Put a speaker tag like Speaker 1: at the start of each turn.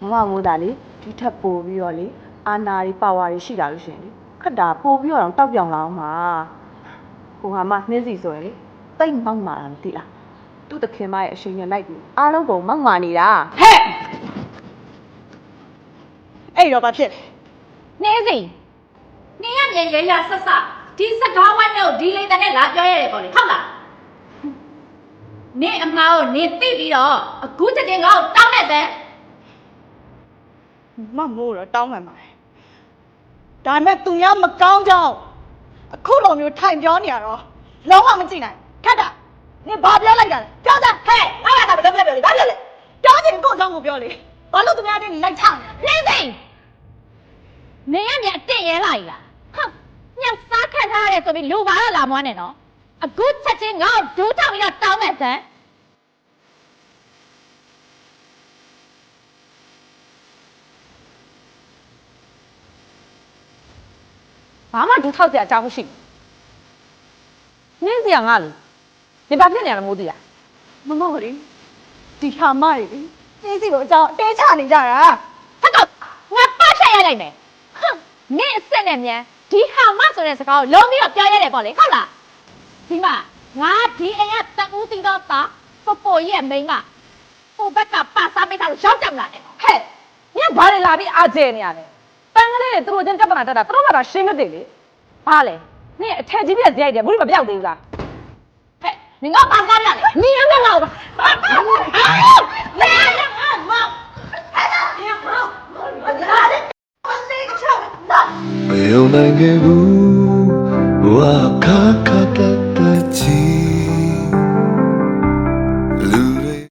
Speaker 1: မမမိုးသားလေဒီထက်ပိုပြီးတော့လေအာနာတွေပါဝါတွေရှိတာလို့ရှင်လေခက်တာပိုပြီးတော့တောက်ပြောင်လာအောင်ပါဟိုဟာမနှင်းစီဆိုရယ်လေတိတ်မောက်မာတာမသိလားသူ့တခင်မရဲ့အရှင်ရလိုက်ပြီးအားလုံးကုန်မောက်မာနေတာဟဲ့အဲ့တော့ဘာဖြစ်လဲ
Speaker 2: နေစီနေရငယ်ရရဆက်ဆက်ဒီစကားဝိုင်းနဲ့ဒီလိမ့်တဲ့နဲ့လာပြောရတယ်ပေါ့လေဟုတ်လားနေအမားကိုနေသိပြီးတော့အခုချက်ချင်းငါ့ကိုတောင်းတဲ့တဲ့
Speaker 1: မမိုးတော့တောင်းမှန်ပါတယ်ဒါပေမဲ့သူများမကောင်းကြောင်းအခုလိုမျိုးထိုင်ပြောနေရတော့လုံးဝမကြည့်နိုင်ခက်တာနင်ဘာပြောလိုက်တာလဲပြောစမ်းဟဲ့ငါကဘယ်လိုပြောလဲဘာပြောလဲပြောချင်ကိုယ့်ကြောင့်ကိုပြောလေဘာလို့သူများတင်းလိုက်ချနေ
Speaker 2: နေစီနေရမြန်တင့်ရဲလာ ਈ လားဟုတ်ညစားခတ်ထားရတယ်ဆိုပြီးလူပါတော့လာမွားနေနော်အခုချက်ချင်းငါ့ကိုဒူးထောက်ပြီးတော့တောင်းတဲ့တဲ့ဘာမှဒူးထောက်စရာအကြောင်းမရှိဘူးနင်းစရာငါလို့ဒီဘာဖြစ်နေရလဲမိုးတီးလား
Speaker 1: မမဟုတ်လေဒီဟာမကြီးလေပြင်းစီကိုအကြောင်းတဲချနေကြတာ
Speaker 2: ဟုတ်တော့ငါပတ်ဆက်ရလိုက်မယ်ဟမ်နင်းအစ်စ်နဲ့မြန်ဒီဟာမဆိုတဲ့စကားကိုလုံးပြီးတော့ပြောရတယ်ပေါ့လေဟုတ်လားဒီမှာငါဒီအိမ်ကတကူတီတော့တာပပိုရဲ့မိန်းကဟိုဘက်ကပါစားပေးတာလို့ရောက်ကြမလားနဲ့ဟဲ့ညဘာလဲလာပြီးအားကျဲနေရလဲတန်းကလေးတွေသူတို့ချင်းတက်ပနာတက်တာသူတို့ကရှင်းမသိလေဘာလဲနင်းအထက်ကြီးပြက်ဇရိုက်တယ်ဘူးမပြောက်သေးဘူးလားဟဲ့နင်ကပါစားရလေနင်ကငါ့ကို
Speaker 3: 没有难给不